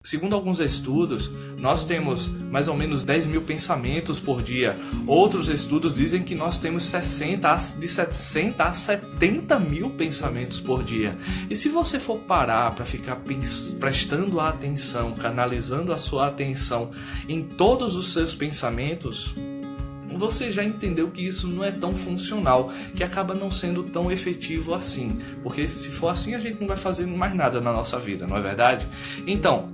Segundo alguns estudos, nós temos mais ou menos 10 mil pensamentos por dia. Outros estudos dizem que nós temos de 60 a 70 mil pensamentos por dia. E se você for parar para ficar prestando atenção, canalizando a sua atenção em todos os seus pensamentos, você já entendeu que isso não é tão funcional, que acaba não sendo tão efetivo assim. Porque se for assim, a gente não vai fazer mais nada na nossa vida, não é verdade? Então,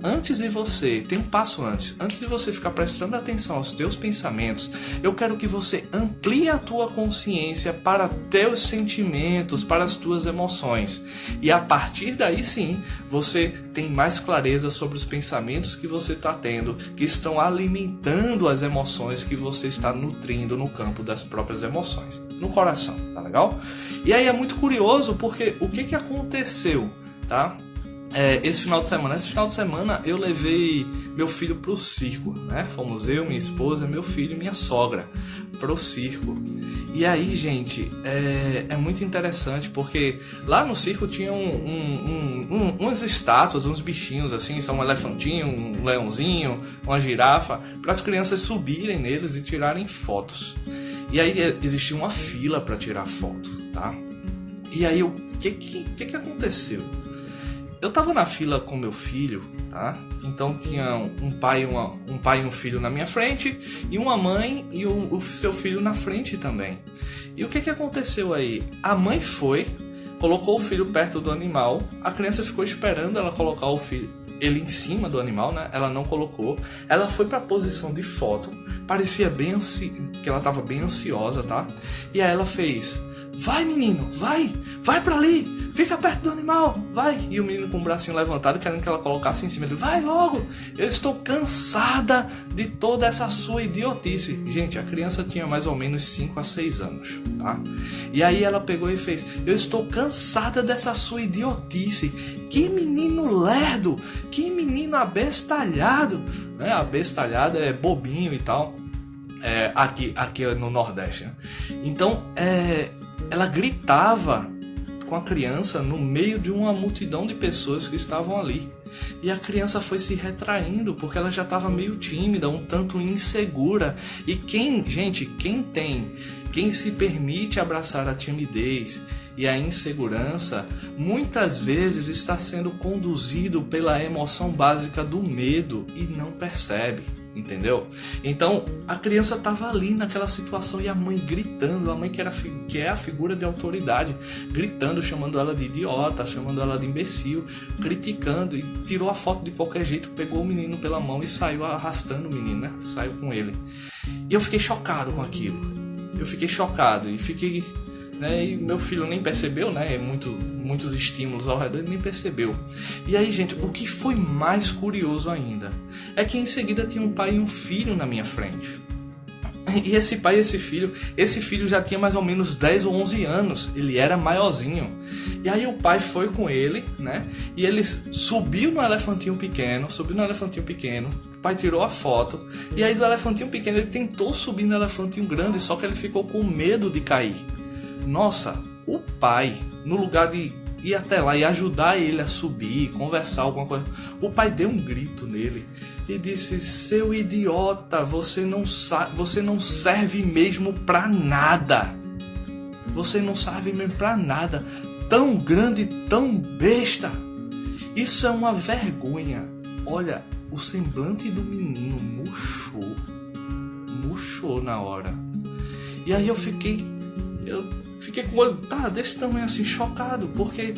tem um passo antes de você ficar prestando atenção aos teus pensamentos, eu quero que você amplie a tua consciência para teus sentimentos, para as tuas emoções. E a partir daí sim, você tem mais clareza sobre os pensamentos que você está tendo, que estão alimentando as emoções que você está nutrindo no campo das próprias emoções, no coração, tá legal? E aí é muito curioso porque o que aconteceu, tá? Esse final de semana eu levei meu filho pro circo, né? Fomos eu, minha esposa, meu filho e minha sogra pro circo. E aí, gente, é muito interessante porque lá no circo tinha umas estátuas, uns bichinhos assim, são um elefantinho, um leãozinho, uma girafa, para as crianças subirem neles e tirarem fotos. E aí existia uma fila para tirar foto, tá? E aí o que aconteceu? Eu tava na fila com meu filho, tá? Então tinha um pai e um filho na minha frente, e uma mãe e o seu filho na frente também. E o que aconteceu aí? A mãe foi, colocou o filho perto do animal, a criança ficou esperando ela colocar ele em cima do animal, né? Ela não colocou. Ela foi pra posição de foto, parecia que ela tava bem ansiosa, tá? E aí ela fez: vai menino, vai pra ali, fica perto do animal, vai. E o menino com o bracinho levantado, querendo que ela colocasse em cima dele: vai logo, eu estou cansada de toda essa sua idiotice. Gente, a criança tinha mais ou menos 5 a 6 anos, tá? E aí ela pegou e fez: eu estou cansada dessa sua idiotice. Que menino lerdo, que menino abestalhado, né? Abestalhado é bobinho e tal, aqui no Nordeste, né? Então, ela gritava com a criança no meio de uma multidão de pessoas que estavam ali. E a criança foi se retraindo porque ela já estava meio tímida, um tanto insegura. E quem se permite abraçar a timidez e a insegurança, muitas vezes está sendo conduzido pela emoção básica do medo e não percebe. Entendeu? Então a criança estava ali naquela situação e a mãe gritando, a mãe que é a figura de autoridade, gritando, chamando ela de idiota, chamando ela de imbecil, criticando, e tirou a foto de qualquer jeito, pegou o menino pela mão e saiu arrastando o menino, né? Saiu com ele. E eu fiquei chocado com aquilo. E meu filho nem percebeu, né? Muitos estímulos ao redor, ele nem percebeu. E aí, gente, o que foi mais curioso ainda é que em seguida tinha um pai e um filho na minha frente. E esse pai e esse filho já tinha mais ou menos 10 ou 11 anos, ele era maiorzinho. E aí o pai foi com ele, né? E ele subiu no elefantinho pequeno, o pai tirou a foto, e aí do elefantinho pequeno ele tentou subir no elefantinho grande, só que ele ficou com medo de cair. Nossa, o pai, no lugar de ir até lá e ajudar ele a subir, conversar alguma coisa, o pai deu um grito nele e disse: seu idiota, você não serve mesmo pra nada. Você não serve mesmo pra nada. Tão grande, tão besta. Isso é uma vergonha. Olha, o semblante do menino murchou na hora. E aí eu fiquei com o olho desse tamanho assim, chocado, porque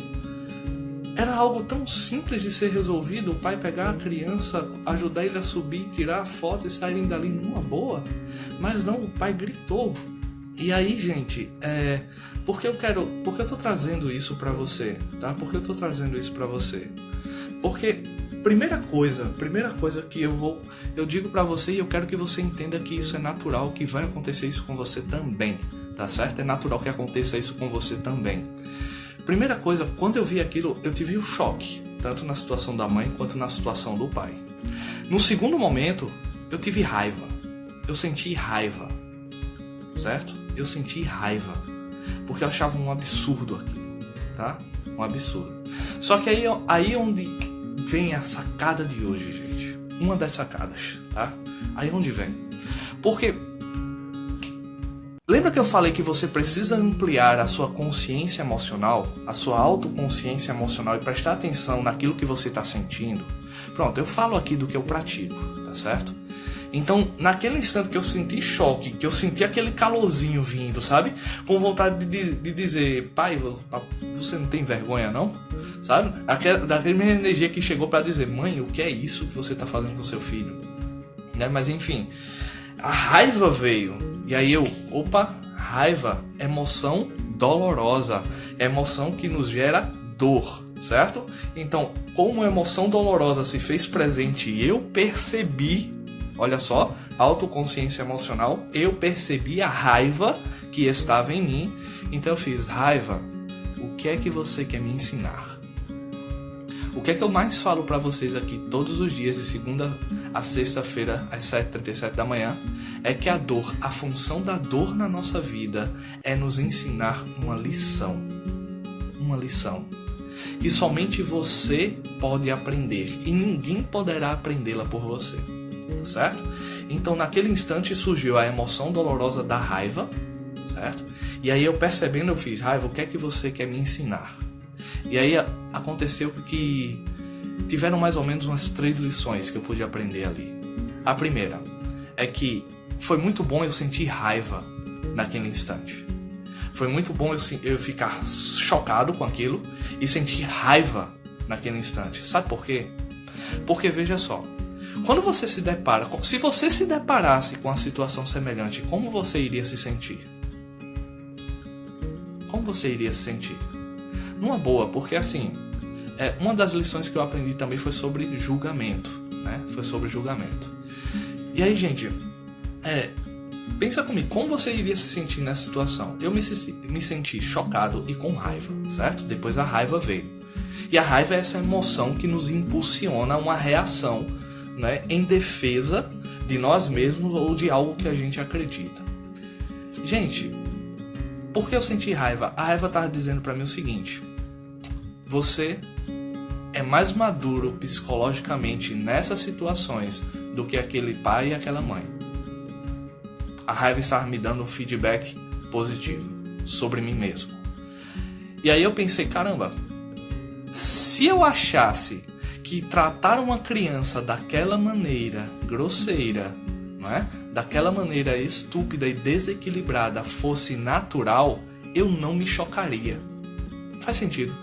era algo tão simples de ser resolvido, o pai pegar a criança, ajudar ele a subir, tirar a foto e saírem dali numa boa. Mas não, o pai gritou. E aí, gente, por que eu tô trazendo isso pra você, tá? Por que eu tô trazendo isso pra você? Porque primeira coisa que eu digo pra você, e eu quero que você entenda que isso é natural, que vai acontecer isso com você também. Tá certo? É natural que aconteça isso com você também. Primeira coisa, quando eu vi aquilo, eu tive um choque, tanto na situação da mãe quanto na situação do pai. No segundo momento, eu tive raiva. Eu senti raiva, certo? Eu senti raiva, porque eu achava um absurdo aquilo, tá? Um absurdo. Só que aí onde vem a sacada de hoje, gente. Uma das sacadas, tá? Aí onde vem? Porque lembra que eu falei que você precisa ampliar a sua consciência emocional, a sua autoconsciência emocional e prestar atenção naquilo que você está sentindo? Pronto, eu falo aqui do que eu pratico, tá certo? Então, naquele instante que eu senti choque, que eu senti aquele calorzinho vindo, sabe? Com vontade de dizer, pai, você não tem vergonha não? Sabe? Daquela minha energia que chegou para dizer, mãe, o que é isso que você tá fazendo com seu filho? Né? Mas enfim, a raiva veio. E aí raiva, emoção dolorosa, emoção que nos gera dor, certo? Então, como a emoção dolorosa se fez presente e eu percebi, olha só, autoconsciência emocional, eu percebi a raiva que estava em mim, então eu fiz, raiva, o que é que você quer me ensinar? O que é que eu mais falo para vocês aqui todos os dias, de segunda a sexta-feira, às 7h37 da manhã, é que a função da dor na nossa vida é nos ensinar uma lição. Uma lição que somente você pode aprender e ninguém poderá aprendê-la por você. Tá certo? Então naquele instante surgiu a emoção dolorosa da raiva, certo? E aí eu percebendo, eu fiz, raiva, o que é que você quer me ensinar? E aí aconteceu que tiveram mais ou menos umas 3 lições que eu pude aprender ali. A primeira é que foi muito bom eu sentir raiva naquele instante. Foi muito bom eu ficar chocado com aquilo e sentir raiva naquele instante. Sabe por quê? Porque veja só, quando você se depara, se você se deparasse com uma situação semelhante, como você iria se sentir? Como você iria se sentir? Numa boa, porque assim, uma das lições que eu aprendi também foi sobre julgamento, né? Foi sobre julgamento. E aí, gente, pensa comigo, como você iria se sentir nessa situação? Eu me senti chocado e com raiva, certo? Depois a raiva veio. E a raiva é essa emoção que nos impulsiona a uma reação, né, em defesa de nós mesmos ou de algo que a gente acredita. Gente, por que eu senti raiva? A raiva estava dizendo para mim o seguinte: você é mais maduro psicologicamente nessas situações do que aquele pai e aquela mãe. A raiva estava me dando um feedback positivo sobre mim mesmo. E aí eu pensei, caramba, se eu achasse que tratar uma criança daquela maneira grosseira, não é? Daquela maneira estúpida e desequilibrada fosse natural, eu não me chocaria. Faz sentido?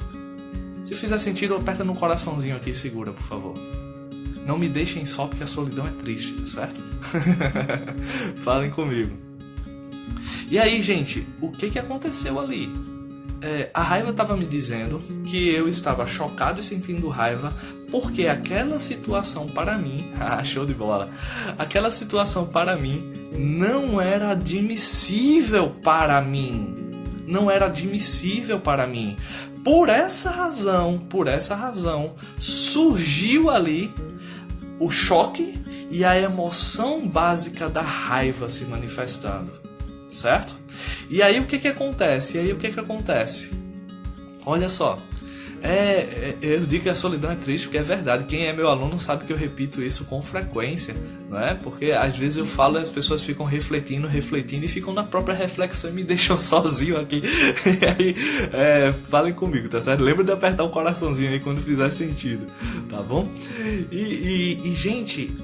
Se fizer sentido, aperta no coraçãozinho aqui e segura, por favor. Não me deixem só porque a solidão é triste, tá certo? Falem comigo. E aí, gente, o que aconteceu ali? A raiva estava me dizendo que eu estava chocado e sentindo raiva porque aquela situação para mim, show de bola, aquela situação para mim não era admissível para mim, não era admissível para mim. Por essa razão, surgiu ali o choque e a emoção básica da raiva se manifestando, certo? E aí o que acontece? Olha só, eu digo que a solidão é triste porque é verdade. Quem é meu aluno sabe que eu repito isso com frequência, não é? Porque às vezes eu falo e as pessoas ficam refletindo e ficam na própria reflexão e me deixam sozinho aqui. E aí, falem comigo, tá certo? Lembra de apertar o coraçãozinho aí quando fizer sentido, tá bom? E gente,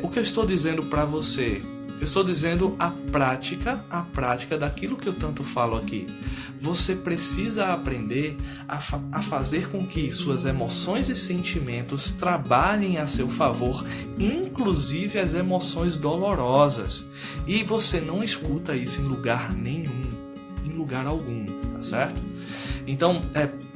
o que eu estou dizendo pra você? Eu estou dizendo a prática daquilo que eu tanto falo aqui. Você precisa aprender a fazer com que suas emoções e sentimentos trabalhem a seu favor, inclusive as emoções dolorosas. E você não escuta isso em lugar nenhum, em lugar algum, tá certo? Então,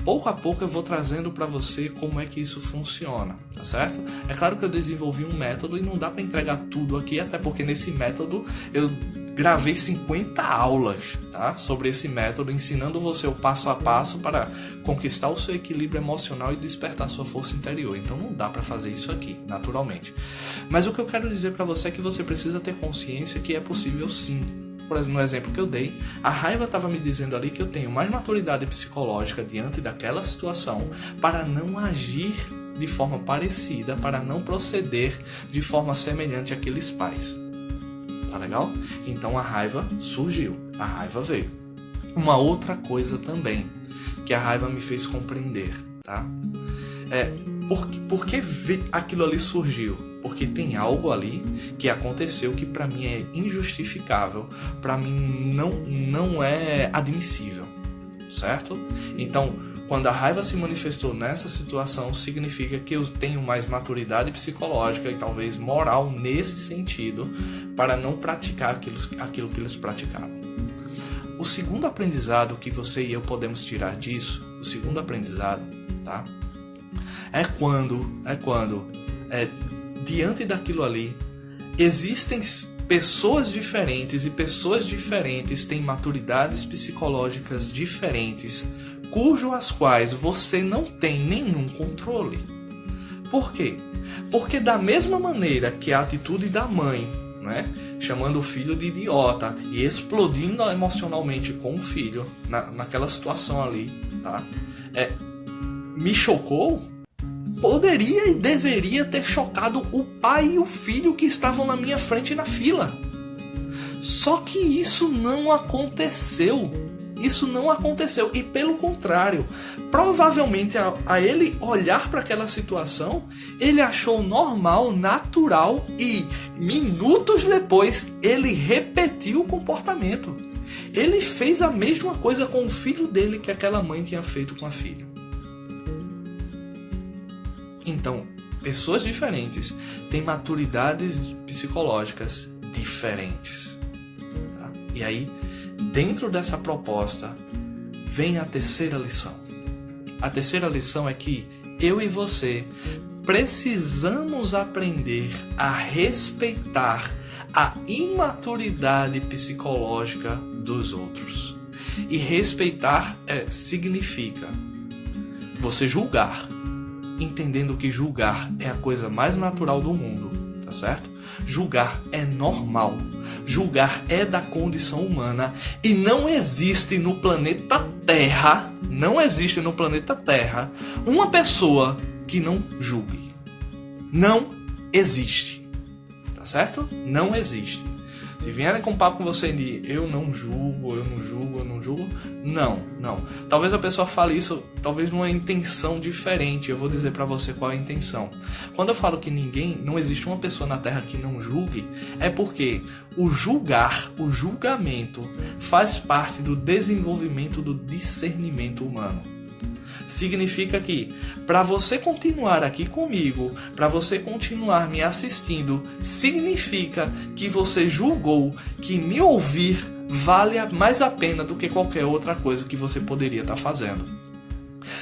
pouco a pouco eu vou trazendo para você como é que isso funciona, tá certo? É claro que eu desenvolvi um método e não dá para entregar tudo aqui, até porque nesse método eu gravei 50 aulas, tá? Sobre esse método, ensinando você o passo a passo para conquistar o seu equilíbrio emocional e despertar sua força interior. Então não dá para fazer isso aqui, naturalmente. Mas o que eu quero dizer para você é que você precisa ter consciência que é possível sim. Por exemplo, no exemplo que eu dei, a raiva estava me dizendo ali que eu tenho mais maturidade psicológica diante daquela situação para não agir de forma parecida para não proceder de forma semelhante àqueles pais. Tá legal? Então a raiva surgiu, a raiva veio. Uma outra coisa também que a raiva me fez compreender, tá? Por que aquilo ali surgiu? Porque tem algo ali que aconteceu que para mim é injustificável, para mim não é admissível, certo? Então, quando a raiva se manifestou nessa situação, significa que eu tenho mais maturidade psicológica e talvez moral nesse sentido para não praticar aquilo que eles praticavam. O segundo aprendizado que você e eu podemos tirar disso, o segundo aprendizado, tá? É quando diante daquilo ali, existem pessoas diferentes e pessoas diferentes têm maturidades psicológicas diferentes, as quais você não tem nenhum controle. Por quê? Porque da mesma maneira que a atitude da mãe, né, chamando o filho de idiota e explodindo emocionalmente com o filho naquela situação ali, tá? Me chocou, poderia e deveria ter chocado o pai e o filho que estavam na minha frente na fila. Só que isso não aconteceu. Isso não aconteceu. E pelo contrário, provavelmente a ele olhar para aquela situação, ele achou normal, natural e minutos depois ele repetiu o comportamento. Ele fez a mesma coisa com o filho dele que aquela mãe tinha feito com a filha. Então, pessoas diferentes têm maturidades psicológicas diferentes. Tá? E aí, dentro dessa proposta, vem a terceira lição. A terceira lição é que eu e você precisamos aprender a respeitar a imaturidade psicológica dos outros. E respeitar significa você julgar, entendendo que julgar é a coisa mais natural do mundo, tá certo? Julgar é normal. Julgar é da condição humana e não existe no planeta Terra, uma pessoa que não julgue. Não existe. Tá certo? Não existe. Se vierem com papo com você de eu não julgo, não. Talvez a pessoa fale isso, talvez numa intenção diferente. Eu vou dizer pra você qual é a intenção. Quando eu falo que não existe uma pessoa na Terra que não julgue, é porque o julgamento faz parte do desenvolvimento do discernimento humano. Significa que para você continuar aqui comigo, para você continuar me assistindo, significa que você julgou que me ouvir vale mais a pena do que qualquer outra coisa que você poderia estar fazendo.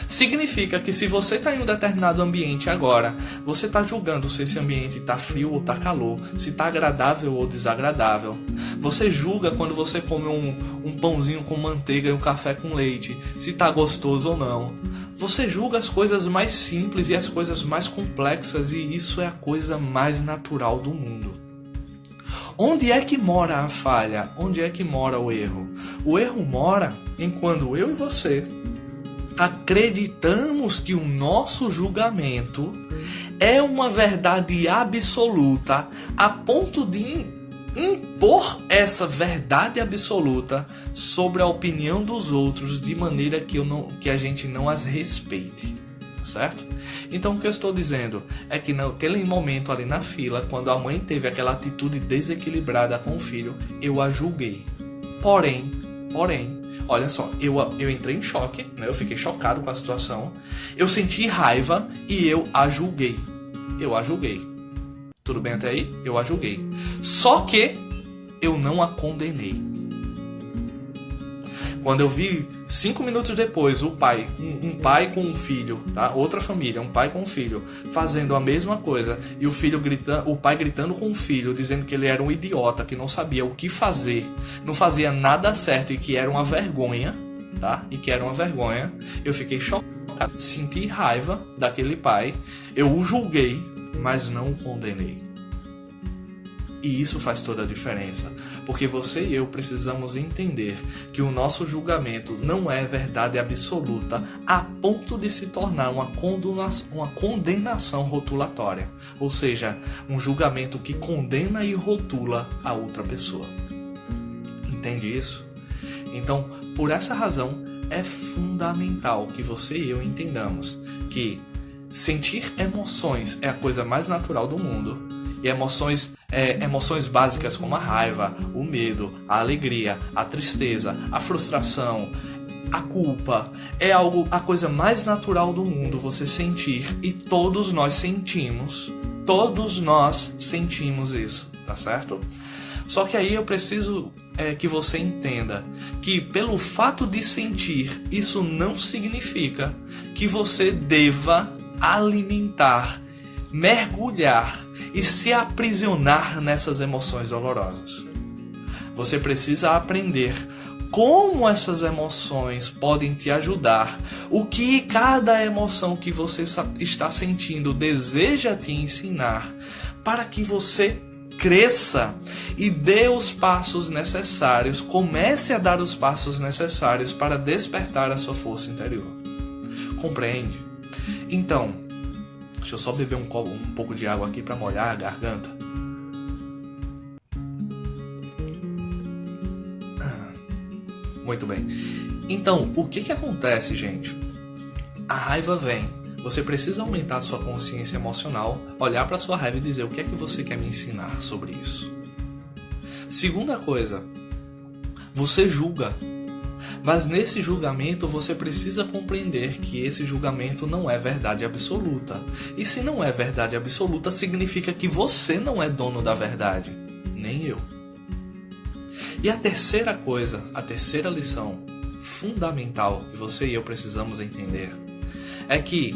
Significa que se você está em um determinado ambiente agora, você está julgando se esse ambiente está frio ou está calor, se está agradável ou desagradável. Você julga quando você come um pãozinho com manteiga e um café com leite, se está gostoso ou não. Você julga as coisas mais simples e as coisas mais complexas, e isso é a coisa mais natural do mundo. Onde é que mora a falha? Onde é que mora o erro? O erro mora em quando eu e você acreditamos que o nosso julgamento é uma verdade absoluta a ponto de impor essa verdade absoluta sobre a opinião dos outros de maneira que a gente não as respeite, certo? Então o que eu estou dizendo é que naquele momento ali na fila, quando a mãe teve aquela atitude desequilibrada com o filho, eu a julguei. Porém, olha só, eu entrei em choque, né? Eu fiquei chocado com a situação, eu senti raiva e eu a julguei. Tudo bem até aí? Eu a julguei. Só que eu não a condenei. Quando eu vi 5 minutos depois um pai com um filho, tá? Outra família, um pai com um filho, fazendo a mesma coisa, e o pai gritando com o filho, dizendo que ele era um idiota, que não sabia o que fazer, não fazia nada certo e que era uma vergonha, tá? Eu fiquei chocado, senti raiva daquele pai, eu o julguei, mas não o condenei. E isso faz toda a diferença, porque você e eu precisamos entender que o nosso julgamento não é verdade absoluta a ponto de se tornar uma condenação rotulatória, ou seja, um julgamento que condena e rotula a outra pessoa. Entende isso? Então, por essa razão, é fundamental que você e eu entendamos que sentir emoções é a coisa mais natural do mundo. E emoções básicas como a raiva, o medo, a alegria, a tristeza, a frustração, a culpa, é a coisa mais natural do mundo você sentir. E todos nós sentimos isso, tá certo? Só que aí eu preciso que você entenda que pelo fato de sentir, isso não significa que você deva alimentar, mergulhar e se aprisionar nessas emoções dolorosas. Você precisa aprender como essas emoções podem te ajudar, o que cada emoção que você está sentindo deseja te ensinar, para que você cresça e dê os passos necessários, comece a dar os passos necessários para despertar a sua força interior. Compreende? Então, deixa eu só beber um pouco de água aqui para molhar a garganta. Muito bem. Então, o que acontece, gente? A raiva vem. Você precisa aumentar a sua consciência emocional, olhar para a sua raiva e dizer o que é que você quer me ensinar sobre isso. Segunda coisa, você julga. Mas nesse julgamento você precisa compreender que esse julgamento não é verdade absoluta. E se não é verdade absoluta, significa que você não é dono da verdade, nem eu. E a terceira coisa, a terceira lição fundamental que você e eu precisamos entender é que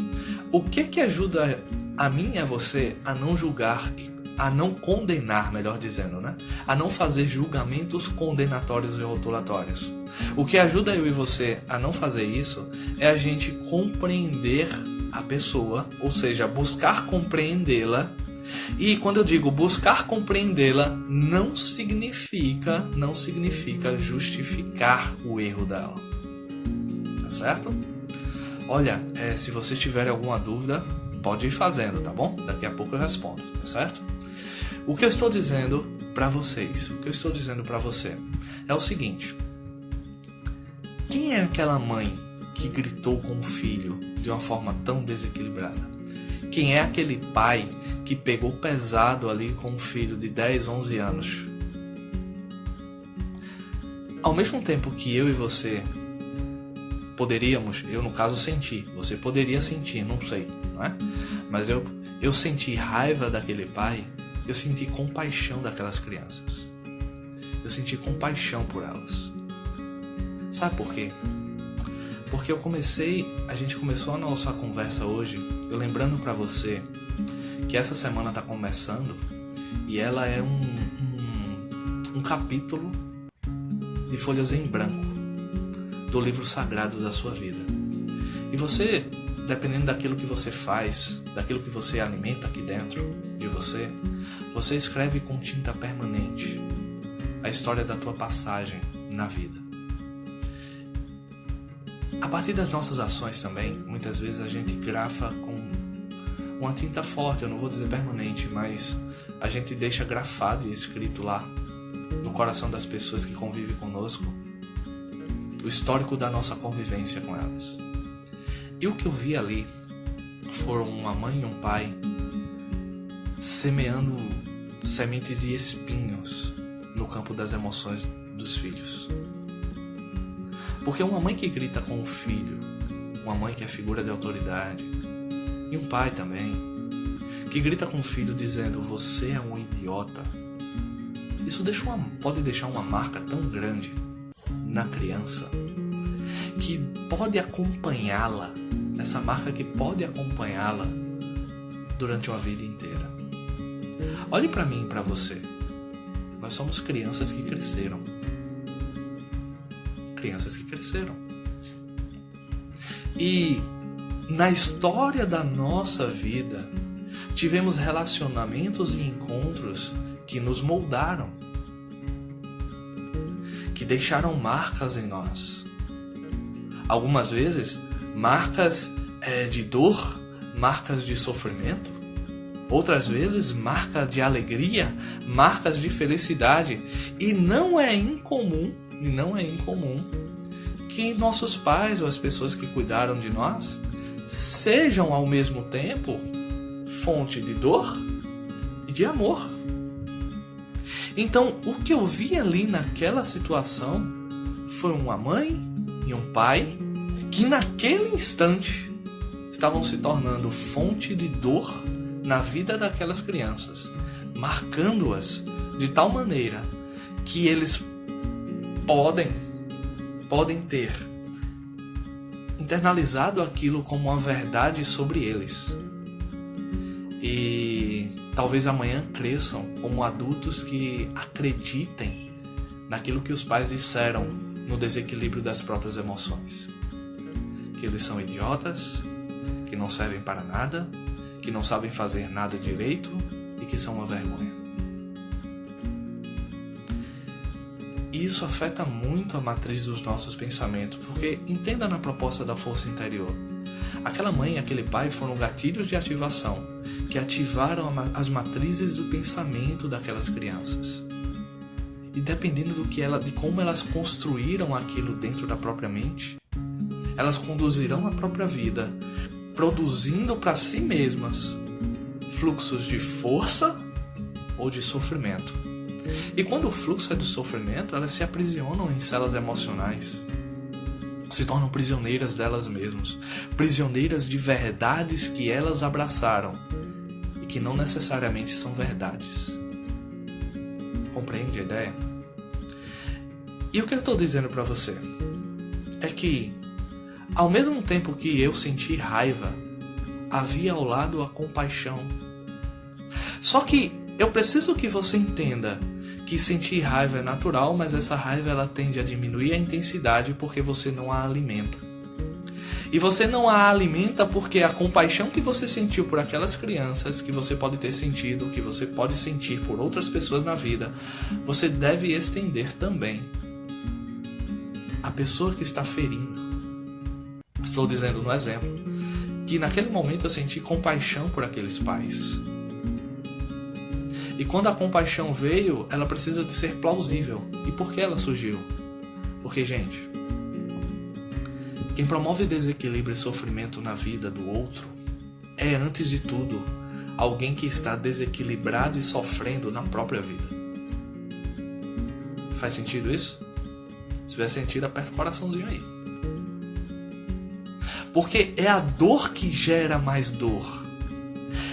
o que ajuda a mim e a você a não julgar, a não condenar, melhor dizendo, né? A não fazer julgamentos condenatórios e rotulatórios. O que ajuda eu e você a não fazer isso é a gente compreender a pessoa, ou seja, buscar compreendê-la. E quando eu digo buscar compreendê-la, não significa justificar o erro dela. Tá certo? Olha, se vocês tiverem alguma dúvida, pode ir fazendo, tá bom? Daqui a pouco eu respondo, tá certo? O que eu estou dizendo para vocês, é o seguinte: quem é aquela mãe que gritou com o filho de uma forma tão desequilibrada? Quem é aquele pai que pegou pesado ali com um filho de 10, 11 anos? Ao mesmo tempo que eu e você poderíamos, eu no caso senti, você poderia sentir, não sei, não é? Mas eu senti raiva daquele pai, eu senti compaixão daquelas crianças. Eu senti compaixão por elas. Sabe por quê? Porque a gente começou a nossa conversa hoje, eu lembrando pra você que essa semana tá começando e ela é um capítulo de folhas em branco do livro sagrado da sua vida. E você, dependendo daquilo que você faz, daquilo que você alimenta aqui dentro de você, você escreve com tinta permanente a história da tua passagem na vida. A partir das nossas ações também, muitas vezes a gente grafa com uma tinta forte, eu não vou dizer permanente, mas a gente deixa grafado e escrito lá no coração das pessoas que convivem conosco o histórico da nossa convivência com elas. E o que eu vi ali foram uma mãe e um pai semeando sementes de espinhos no campo das emoções dos filhos. Porque uma mãe que grita com o filho, uma mãe que é figura de autoridade, e um pai também, que grita com o filho dizendo: você é um idiota, isso pode deixar uma marca tão grande na criança, que pode acompanhá-la, essa marca que pode acompanhá-la durante uma vida inteira. Olhe para mim e para você, nós somos crianças que cresceram. E na história da nossa vida tivemos relacionamentos e encontros que nos moldaram, que deixaram marcas em nós. Algumas vezes, marcas de dor, marcas de sofrimento. Outras vezes, marcas de alegria, marcas de felicidade. E não é incomum que nossos pais ou as pessoas que cuidaram de nós sejam ao mesmo tempo fonte de dor e de amor. Então, o que eu vi ali naquela situação foi uma mãe e um pai que naquele instante estavam se tornando fonte de dor na vida daquelas crianças, marcando-as de tal maneira que eles podem ter internalizado aquilo como uma verdade sobre eles. E talvez amanhã cresçam como adultos que acreditem naquilo que os pais disseram no desequilíbrio das próprias emoções. Que eles são idiotas, que não servem para nada, que não sabem fazer nada direito e que são uma vergonha. Isso afeta muito a matriz dos nossos pensamentos, porque entenda na proposta da força interior. Aquela mãe e aquele pai foram gatilhos de ativação que ativaram as matrizes do pensamento daquelas crianças. E dependendo de como elas construíram aquilo dentro da própria mente, elas conduzirão a própria vida, produzindo para si mesmas fluxos de força ou de sofrimento. E quando o fluxo é de sofrimento, elas se aprisionam em celas emocionais, se tornam prisioneiras delas mesmas, prisioneiras de verdades que elas abraçaram e que não necessariamente são verdades. Compreende a ideia? E o que eu estou dizendo para você é que, ao mesmo tempo que eu senti raiva, havia ao lado a compaixão. Só que eu preciso que você entenda que sentir raiva é natural, mas essa raiva ela tende a diminuir a intensidade porque você não a alimenta. E você não a alimenta porque a compaixão que você sentiu por aquelas crianças, que você pode ter sentido, que você pode sentir por outras pessoas na vida, você deve estender também à pessoa que está ferindo. Estou dizendo no exemplo que naquele momento eu senti compaixão por aqueles pais. E quando a compaixão veio, ela precisa de ser plausível. E por que ela surgiu? Porque, gente, quem promove desequilíbrio e sofrimento na vida do outro é, antes de tudo, alguém que está desequilibrado e sofrendo na própria vida. Faz sentido isso? Se tiver sentido, aperta o coraçãozinho aí. Porque é a dor que gera mais dor.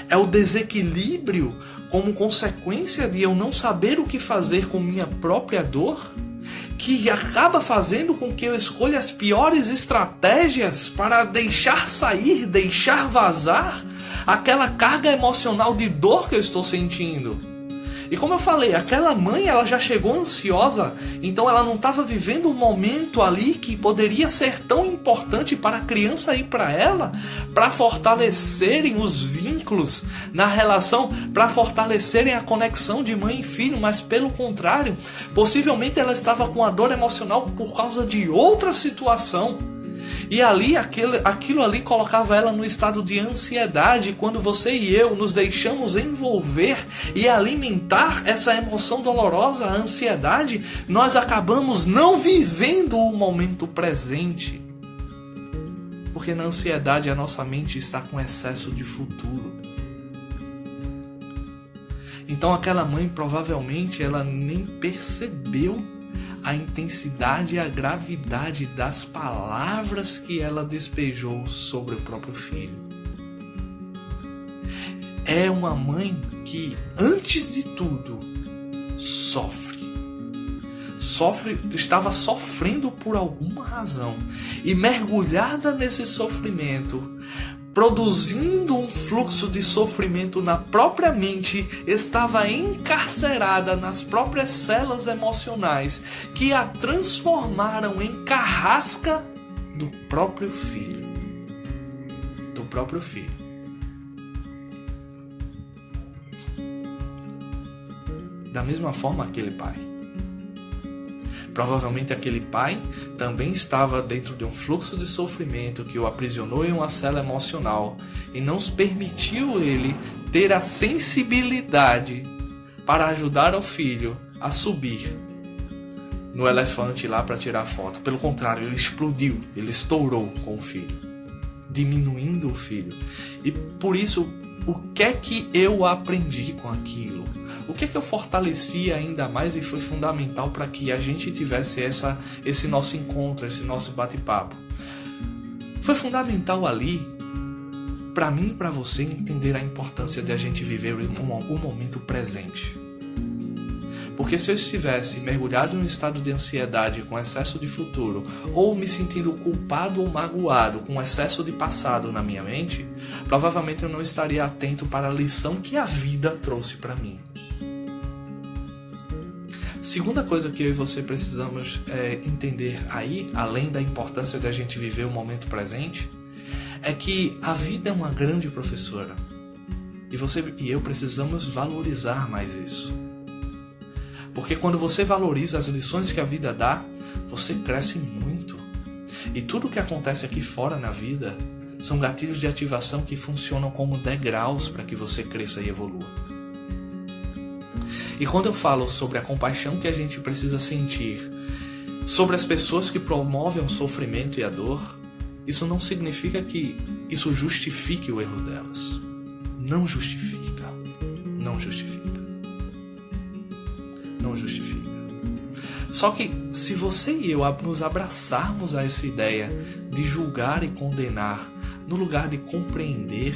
É o desequilíbrio como consequência de eu não saber o que fazer com minha própria dor que acaba fazendo com que eu escolha as piores estratégias para deixar sair, deixar vazar aquela carga emocional de dor que eu estou sentindo. E como eu falei, aquela mãe ela já chegou ansiosa, então ela não estava vivendo um momento ali que poderia ser tão importante para a criança e para ela, para fortalecerem os vínculos na relação, para fortalecerem a conexão de mãe e filho, mas pelo contrário, possivelmente ela estava com a dor emocional por causa de outra situação. E ali, aquilo ali colocava ela no estado de ansiedade. Quando você e eu nos deixamos envolver e alimentar essa emoção dolorosa, a ansiedade, nós acabamos não vivendo o momento presente. Porque na ansiedade a nossa mente está com excesso de futuro. Então aquela mãe provavelmente ela nem percebeu a intensidade e a gravidade das palavras que ela despejou sobre o próprio filho. É uma mãe que, antes de tudo, estava sofrendo por alguma razão e mergulhada nesse sofrimento, produzindo um fluxo de sofrimento na própria mente, estava encarcerada nas próprias celas emocionais que a transformaram em carrasca do próprio filho. da mesma forma aquele pai. Provavelmente aquele pai também estava dentro de um fluxo de sofrimento que o aprisionou em uma cela emocional e não permitiu ele ter a sensibilidade para ajudar o filho a subir no elefante lá para tirar foto. Pelo contrário, ele explodiu, ele estourou com o filho, diminuindo o filho. E por isso, o que é que eu aprendi com aquilo? O que é que eu fortaleci ainda mais e foi fundamental para que a gente tivesse esse nosso encontro, esse nosso bate-papo? Foi fundamental ali, para mim e para você, entender a importância de a gente viver o momento presente. Porque se eu estivesse mergulhado em um estado de ansiedade com excesso de futuro, ou me sentindo culpado ou magoado com excesso de passado na minha mente, provavelmente eu não estaria atento para a lição que a vida trouxe para mim. Segunda coisa que eu e você precisamos entender aí, além da importância de a gente viver o momento presente, é que a vida é uma grande professora. E você e eu precisamos valorizar mais isso. Porque quando você valoriza as lições que a vida dá, você cresce muito. E tudo que acontece aqui fora na vida são gatilhos de ativação que funcionam como degraus para que você cresça e evolua. E quando eu falo sobre a compaixão que a gente precisa sentir sobre as pessoas que promovem o sofrimento e a dor, isso não significa que isso justifique o erro delas. Não justifica. Não justifica. Não justifica. Só que se você e eu nos abraçarmos a essa ideia de julgar e condenar no lugar de compreender,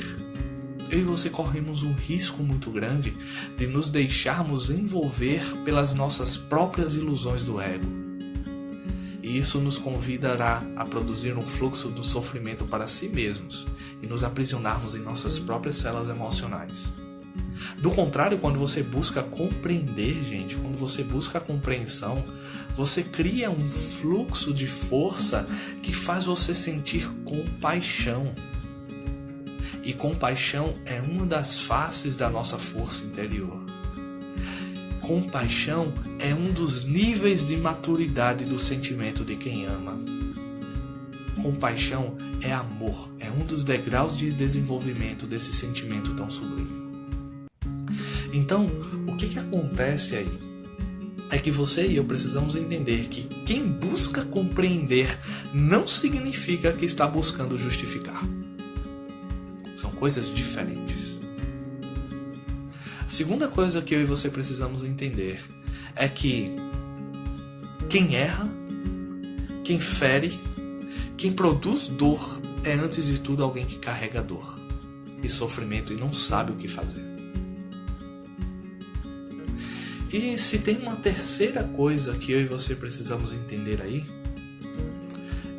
eu e você corremos um risco muito grande de nos deixarmos envolver pelas nossas próprias ilusões do ego. E isso nos convidará a produzir um fluxo do sofrimento para si mesmos e nos aprisionarmos em nossas próprias celas emocionais. Do contrário, quando você busca compreender, gente, quando você busca a compreensão, você cria um fluxo de força que faz você sentir compaixão. E compaixão é uma das faces da nossa força interior. Compaixão é um dos níveis de maturidade do sentimento de quem ama. Compaixão é amor, é um dos degraus de desenvolvimento desse sentimento tão sublime. Então, o que acontece aí? É que você e eu precisamos entender que quem busca compreender não significa que está buscando justificar. São coisas diferentes. A segunda coisa que eu e você precisamos entender é que quem erra, quem fere, quem produz dor é antes de tudo alguém que carrega dor e sofrimento e não sabe o que fazer. E se tem uma terceira coisa que eu e você precisamos entender aí,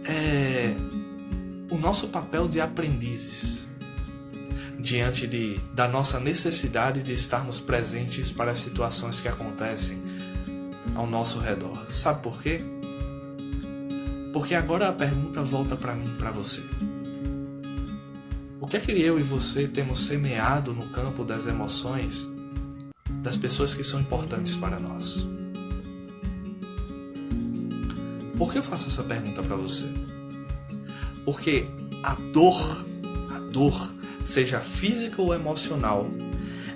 é o nosso papel de aprendizes diante da nossa necessidade de estarmos presentes para as situações que acontecem ao nosso redor. Sabe por quê? Porque agora a pergunta volta para mim e para você. O que é que eu e você temos semeado no campo das emoções das pessoas que são importantes para nós? Por que eu faço essa pergunta para você? Porque a dor, seja física ou emocional,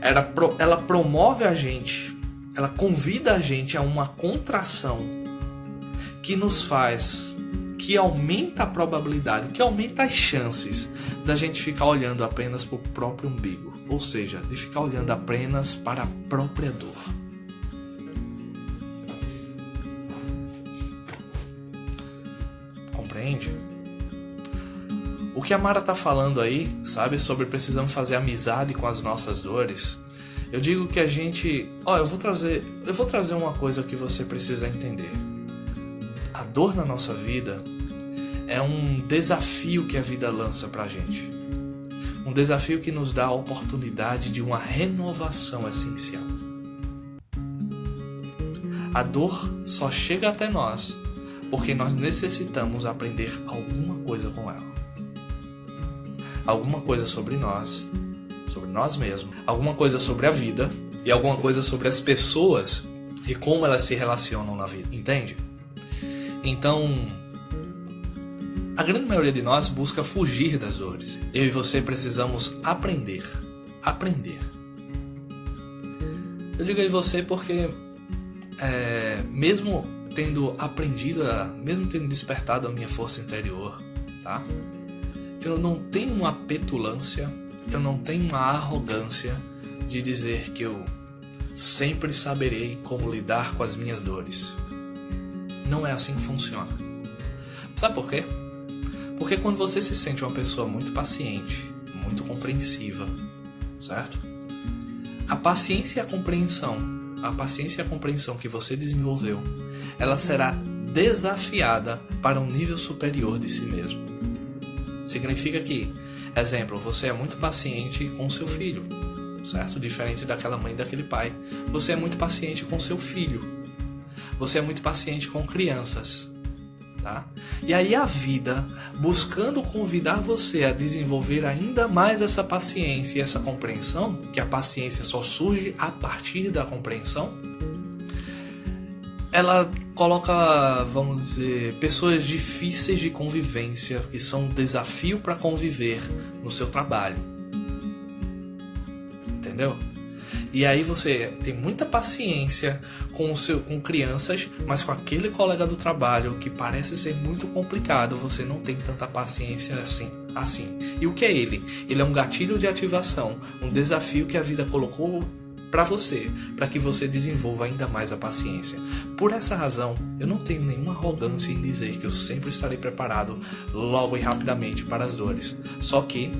ela promove a gente, ela convida a gente a uma contração que nos faz, que aumenta a probabilidade, que aumenta as chances da gente ficar olhando apenas para o próprio umbigo. Ou seja, de ficar olhando apenas para a própria dor. Compreende? O que a Mara está falando aí, sabe, sobre precisamos fazer amizade com as nossas dores. Eu digo que a gente... eu vou trazer uma coisa que você precisa entender. A dor na nossa vida é um desafio que a vida lança pra gente. Um desafio que nos dá a oportunidade de uma renovação essencial. A dor só chega até nós porque nós necessitamos aprender alguma coisa com ela. Alguma coisa sobre nós mesmos, alguma coisa sobre a vida e alguma coisa sobre as pessoas e como elas se relacionam na vida, entende? Então, a grande maioria de nós busca fugir das dores. Eu e você precisamos aprender. Eu digo aí você porque mesmo tendo aprendido, mesmo tendo despertado a minha força interior, tá? Eu não tenho uma petulância, eu não tenho uma arrogância de dizer que eu sempre saberei como lidar com as minhas dores. Não é assim que funciona. Sabe por quê? Porque quando você se sente uma pessoa muito paciente, muito compreensiva, certo? A paciência e a compreensão que você desenvolveu, ela será desafiada para um nível superior de si mesmo. Significa que, exemplo, você é muito paciente com seu filho, certo? Diferente daquela mãe e daquele pai. Você é muito paciente com seu filho. Você é muito paciente com crianças, tá? E aí a vida, buscando convidar você a desenvolver ainda mais essa paciência e essa compreensão, que a paciência só surge a partir da compreensão, ela coloca, vamos dizer, pessoas difíceis de convivência, que são um desafio para conviver no seu trabalho. Entendeu? E aí você tem muita paciência com crianças, mas com aquele colega do trabalho que parece ser muito complicado, você não tem tanta paciência assim. E o que é ele? Ele é um gatilho de ativação, um desafio que a vida colocou para você, para que você desenvolva ainda mais a paciência. Por essa razão, eu não tenho nenhuma arrogância em dizer que eu sempre estarei preparado logo e rapidamente para as dores. Só que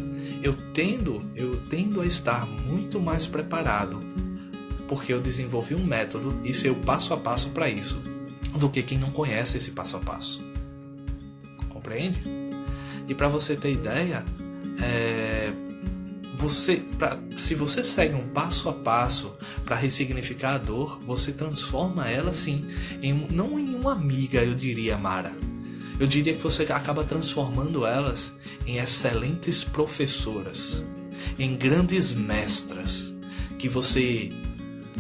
eu tendo a estar muito mais preparado, porque eu desenvolvi um método e sei o passo a passo para isso, do que quem não conhece esse passo a passo. Compreende? E para você ter ideia, se você segue um passo a passo para ressignificar a dor, você transforma ela sim não em uma amiga, eu diria, Mara. Eu diria que você acaba transformando elas em excelentes professoras, em grandes mestras, que você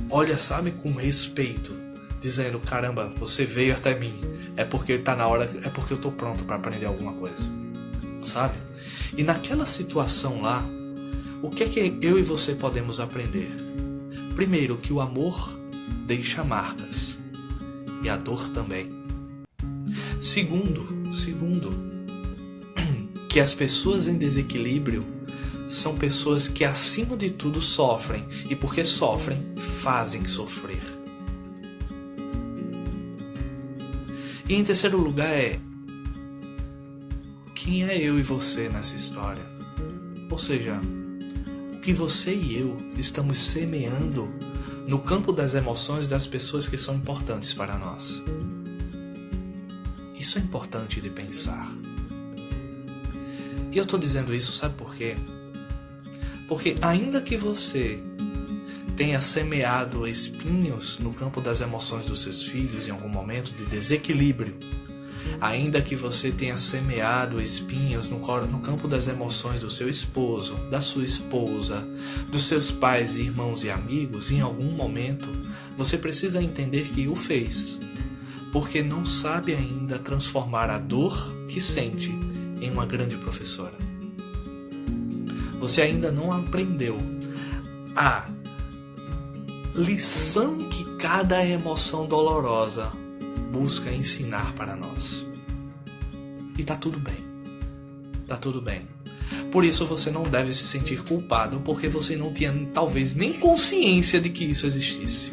olha, sabe, com respeito, dizendo: caramba, você veio até mim, é porque tá na hora, é porque eu tô pronto para aprender alguma coisa, sabe? E naquela situação lá, o que é que eu e você podemos aprender? Primeiro, que o amor deixa marcas, e a dor também. Segundo, que as pessoas em desequilíbrio são pessoas que acima de tudo sofrem, e porque sofrem, fazem sofrer. E em terceiro lugar quem é eu e você nessa história? Ou seja, o que você e eu estamos semeando no campo das emoções das pessoas que são importantes para nós. Isso é importante de pensar. E eu estou dizendo isso, sabe por quê? Porque ainda que você tenha semeado espinhos no campo das emoções dos seus filhos em algum momento de desequilíbrio, ainda que você tenha semeado espinhos no campo das emoções do seu esposo, da sua esposa, dos seus pais, irmãos e amigos, em algum momento você precisa entender que o fez, porque não sabe ainda transformar a dor que sente em uma grande professora. Você ainda não aprendeu a lição que cada emoção dolorosa busca ensinar para nós. E tá tudo bem. Tá tudo bem. Por isso você não deve se sentir culpado, porque você não tinha talvez nem consciência de que isso existisse.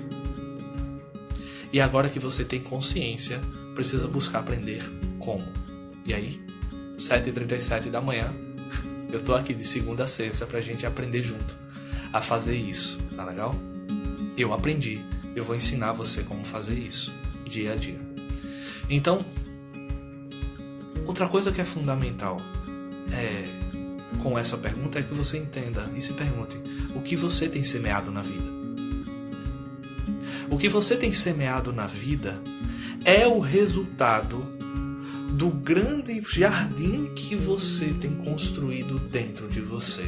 E agora que você tem consciência, precisa buscar aprender como. E aí, 7h37 da manhã, eu tô aqui de segunda a sexta pra gente aprender junto a fazer isso, tá legal? Eu aprendi, eu vou ensinar você como fazer isso, dia a dia. Então, outra coisa que é fundamental com essa pergunta é que você entenda e se pergunte: o que você tem semeado na vida? O que você tem semeado na vida é o resultado do grande jardim que você tem construído dentro de você.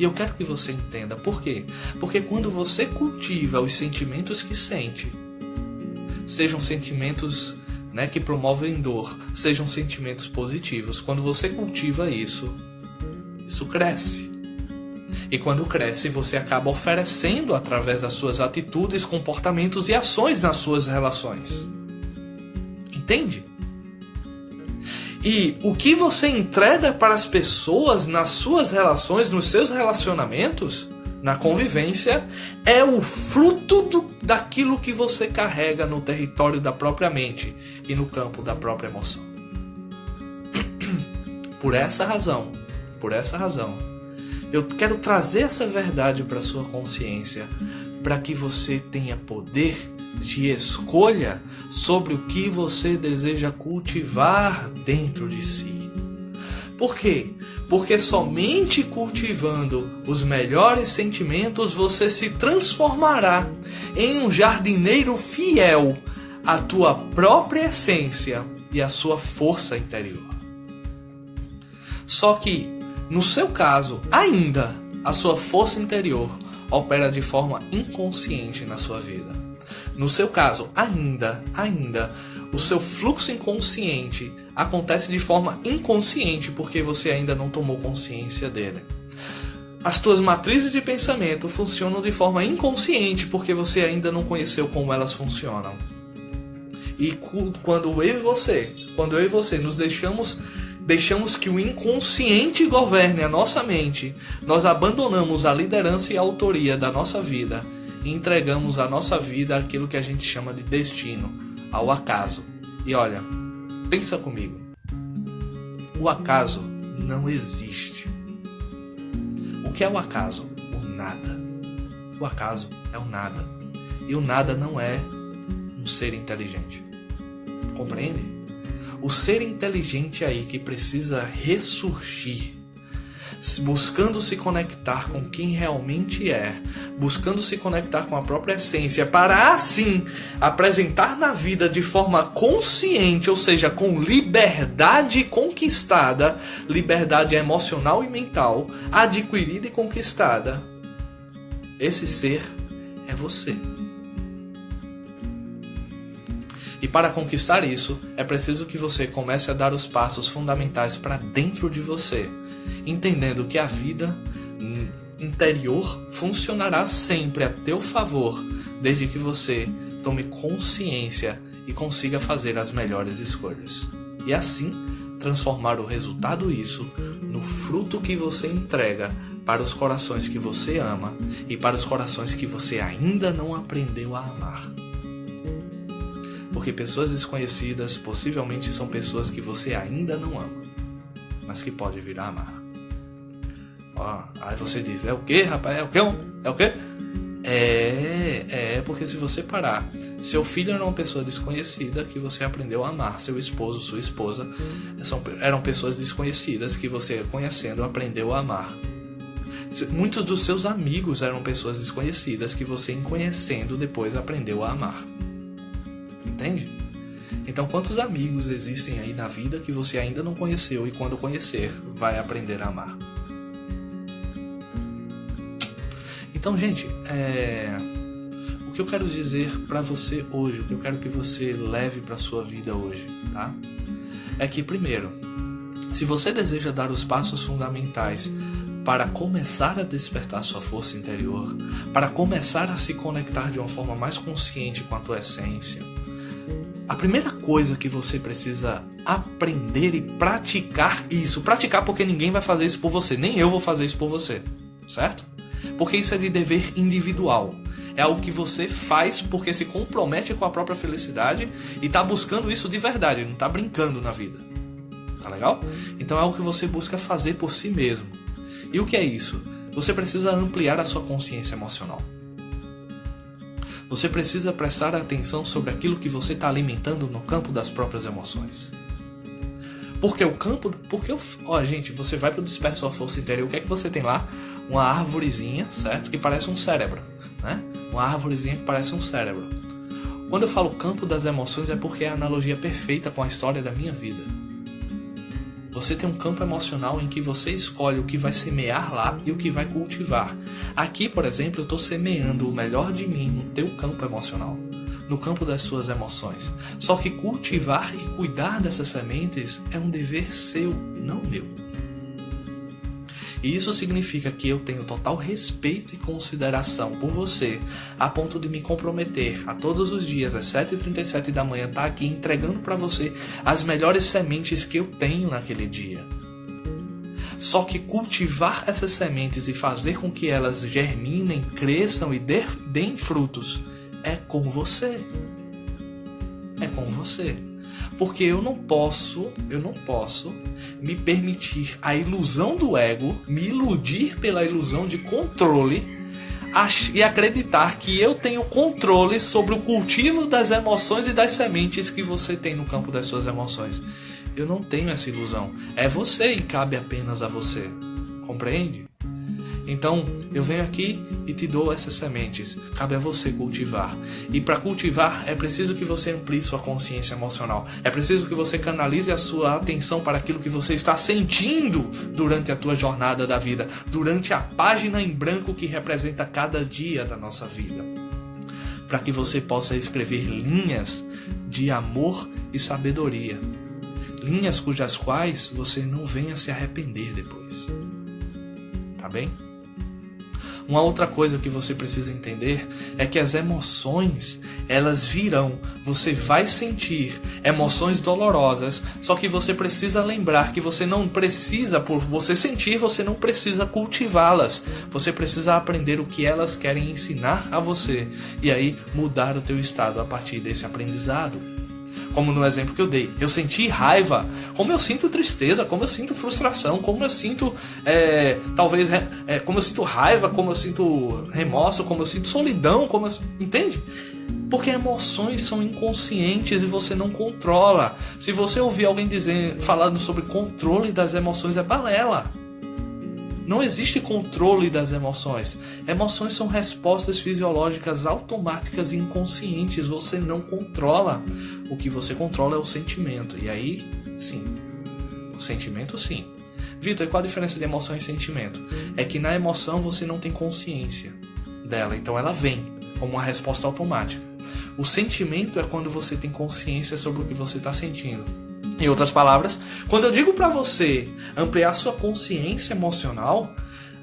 E eu quero que você entenda. Por quê? Porque quando você cultiva os sentimentos que sente, sejam sentimentos, né, que promovem dor, sejam sentimentos positivos, quando você cultiva isso cresce. E quando cresce, você acaba oferecendo através das suas atitudes, comportamentos e ações nas suas relações. Entende? E o que você entrega para as pessoas nas suas relações, nos seus relacionamentos, na convivência, é o fruto daquilo que você carrega no território da própria mente e no campo da própria emoção. Por essa razão, eu quero trazer essa verdade para a sua consciência, para que você tenha poder de escolha sobre o que você deseja cultivar dentro de si. Por quê? Porque somente cultivando os melhores sentimentos você se transformará em um jardineiro fiel à tua própria essência e à sua força interior. Só que, no seu caso, ainda a sua força interior opera de forma inconsciente na sua vida. No seu caso, ainda, o seu fluxo inconsciente acontece de forma inconsciente porque você ainda não tomou consciência dele. As tuas matrizes de pensamento funcionam de forma inconsciente porque você ainda não conheceu como elas funcionam. E quando eu e você nos deixamos que o inconsciente governe a nossa mente, nós abandonamos a liderança e a autoria da nossa vida e entregamos a nossa vida àquilo que a gente chama de destino, ao acaso. E olha, pensa comigo, o acaso não existe. O que é o acaso? O nada. O acaso é o nada. E o nada não é um ser inteligente. Compreende? O ser inteligente aí que precisa ressurgir, buscando se conectar com quem realmente é, buscando se conectar com a própria essência, para assim apresentar na vida de forma consciente, ou seja, com liberdade conquistada, liberdade emocional e mental, adquirida e conquistada. Esse ser é você. E para conquistar isso, é preciso que você comece a dar os passos fundamentais para dentro de você, entendendo que a vida interior funcionará sempre a teu favor, desde que você tome consciência e consiga fazer as melhores escolhas. E assim, transformar o resultado disso no fruto que você entrega para os corações que você ama e para os corações que você ainda não aprendeu a amar. Porque pessoas desconhecidas possivelmente são pessoas que você ainda não ama, mas que pode vir a amar. Aí você diz, é o quê, rapaz? É o quê? É o quê? Porque se você parar, seu filho era uma pessoa desconhecida que você aprendeu a amar. Seu esposo, sua esposa eram pessoas desconhecidas que você, conhecendo, aprendeu a amar. Muitos dos seus amigos eram pessoas desconhecidas que você, conhecendo, depois aprendeu a amar. Entende? Então, quantos amigos existem aí na vida que você ainda não conheceu e quando conhecer, vai aprender a amar? Então, gente, o que eu quero dizer para você hoje, o que eu quero que você leve para sua vida hoje, tá? É que, primeiro, se você deseja dar os passos fundamentais para começar a despertar sua força interior, para começar a se conectar de uma forma mais consciente com a tua essência, a primeira coisa que você precisa aprender e praticar isso. Praticar porque ninguém vai fazer isso por você. Nem eu vou fazer isso por você. Certo? Porque isso é de dever individual. É algo que você faz porque se compromete com a própria felicidade e está buscando isso de verdade. Não está brincando na vida. Tá legal? Então é algo que você busca fazer por si mesmo. E o que é isso? Você precisa ampliar a sua consciência emocional. Você precisa prestar atenção sobre aquilo que você está alimentando no campo das próprias emoções. Porque o campo... gente, você vai para o Desperta Sua Força Interior, o que é que você tem lá? Uma árvorezinha, certo? Que parece um cérebro, né? Uma árvorezinha que parece um cérebro. Quando eu falo campo das emoções é porque é a analogia perfeita com a história da minha vida. Você tem um campo emocional em que você escolhe o que vai semear lá e o que vai cultivar. Aqui, por exemplo, eu estou semeando o melhor de mim no teu campo emocional, no campo das suas emoções. Só que cultivar e cuidar dessas sementes é um dever seu, não meu. E isso significa que eu tenho total respeito e consideração por você, a ponto de me comprometer a todos os dias, às 7h37 da manhã, estar aqui entregando para você as melhores sementes que eu tenho naquele dia. Só que cultivar essas sementes e fazer com que elas germinem, cresçam e deem frutos é com você. É com você. Porque eu não posso me permitir a ilusão do ego, me iludir pela ilusão de controle e acreditar que eu tenho controle sobre o cultivo das emoções e das sementes que você tem no campo das suas emoções. Eu não tenho essa ilusão. É você e cabe apenas a você. Compreende? Então, eu venho aqui e te dou essas sementes. Cabe a você cultivar. E para cultivar, é preciso que você amplie sua consciência emocional. É preciso que você canalize a sua atenção para aquilo que você está sentindo durante a tua jornada da vida, durante a página em branco que representa cada dia da nossa vida. Para que você possa escrever linhas de amor e sabedoria. Linhas cujas quais você não venha se arrepender depois. Tá bem? Uma outra coisa que você precisa entender é que as emoções, elas virão. Você vai sentir emoções dolorosas, só que você precisa lembrar que você não precisa, por você sentir, você não precisa cultivá-las. Você precisa aprender o que elas querem ensinar a você e aí mudar o teu estado a partir desse aprendizado. Como no exemplo que eu dei, eu senti raiva, como eu sinto tristeza, como eu sinto frustração, como eu sinto, como eu sinto raiva, como eu sinto remorso, como eu sinto solidão, entende? Porque emoções são inconscientes e você não controla. Se você ouvir alguém falando sobre controle das emoções, é balela. Não existe controle das emoções. Emoções são respostas fisiológicas automáticas e inconscientes. Você não controla. O que você controla é o sentimento. E aí, sim. O sentimento, sim. Vitor, e qual a diferença de emoção e sentimento? É que na emoção você não tem consciência dela. Então ela vem como uma resposta automática. O sentimento é quando você tem consciência sobre o que você está sentindo. Em outras palavras, quando eu digo para você ampliar sua consciência emocional,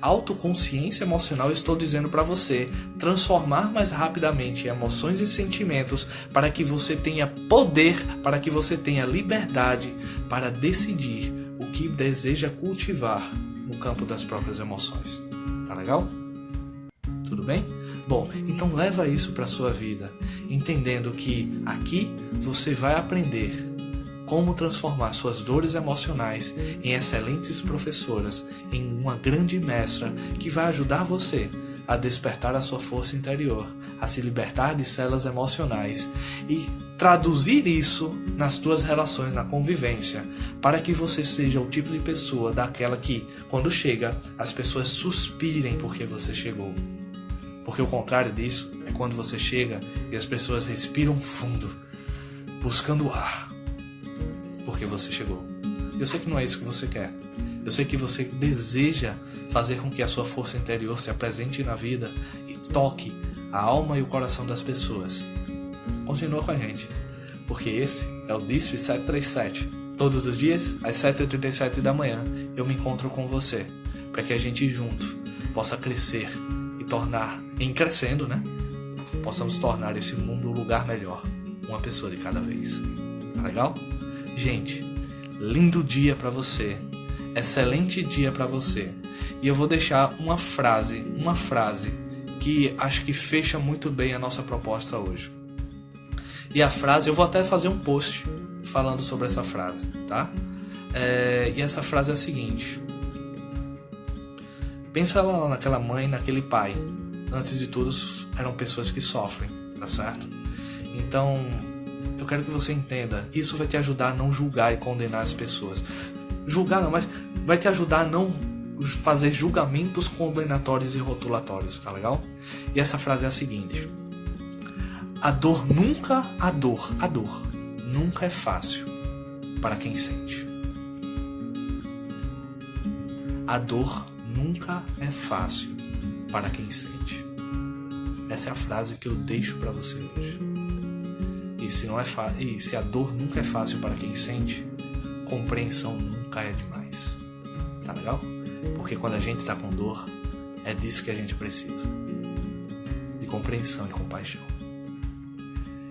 autoconsciência emocional, eu estou dizendo para você transformar mais rapidamente emoções e sentimentos para que você tenha poder, para que você tenha liberdade para decidir o que deseja cultivar no campo das próprias emoções. Tá legal? Tudo bem? Bom, então leva isso para sua vida, entendendo que aqui você vai aprender como transformar suas dores emocionais em excelentes professoras, em uma grande mestra que vai ajudar você a despertar a sua força interior, a se libertar de células emocionais e traduzir isso nas tuas relações, na convivência, para que você seja o tipo de pessoa daquela que, quando chega, as pessoas suspirem porque você chegou. Porque o contrário disso é quando você chega e as pessoas respiram fundo, buscando ar. Porque você chegou. Eu sei que não é isso que você quer. Eu sei que você deseja fazer com que a sua força interior se apresente na vida e toque a alma e o coração das pessoas. Continua com a gente, porque esse é o DISF 737. Todos os dias, às 7h37 da manhã, eu me encontro com você, para que a gente junto possa crescer e tornar, em crescendo, né? Possamos tornar esse mundo um lugar melhor, uma pessoa de cada vez. Tá legal? Gente, lindo dia para você, excelente dia para você. E eu vou deixar uma frase que acho que fecha muito bem a nossa proposta hoje. E a frase, eu vou até fazer um post falando sobre essa frase, tá? E essa frase é a seguinte: pensa lá naquela mãe, naquele pai. Antes de tudo, eram pessoas que sofrem, tá certo? Então, eu quero que você entenda, isso vai te ajudar a não julgar e condenar as pessoas. Julgar não, mas vai te ajudar a não fazer julgamentos condenatórios e rotulatórios, tá legal? E essa frase é a seguinte: a dor nunca é fácil para quem sente. A dor nunca é fácil para quem sente. Essa é a frase que eu deixo para você hoje. E se a dor nunca é fácil para quem sente, compreensão nunca é demais. Tá legal? Porque quando a gente tá com dor, é disso que a gente precisa. De compreensão e compaixão.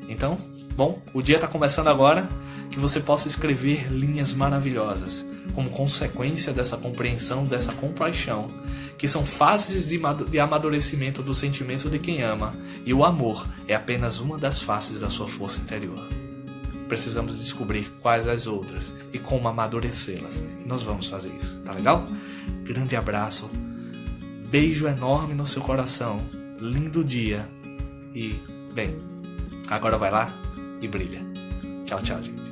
Então, bom, o dia tá começando agora. Que você possa escrever linhas maravilhosas como consequência dessa compreensão, dessa compaixão, que são fases de amadurecimento do sentimento de quem ama, e o amor é apenas uma das faces da sua força interior. Precisamos descobrir quais as outras e como amadurecê-las. Nós vamos fazer isso, tá legal? Grande abraço, beijo enorme no seu coração, lindo dia e, bem, agora vai lá e brilha. Tchau, tchau, gente.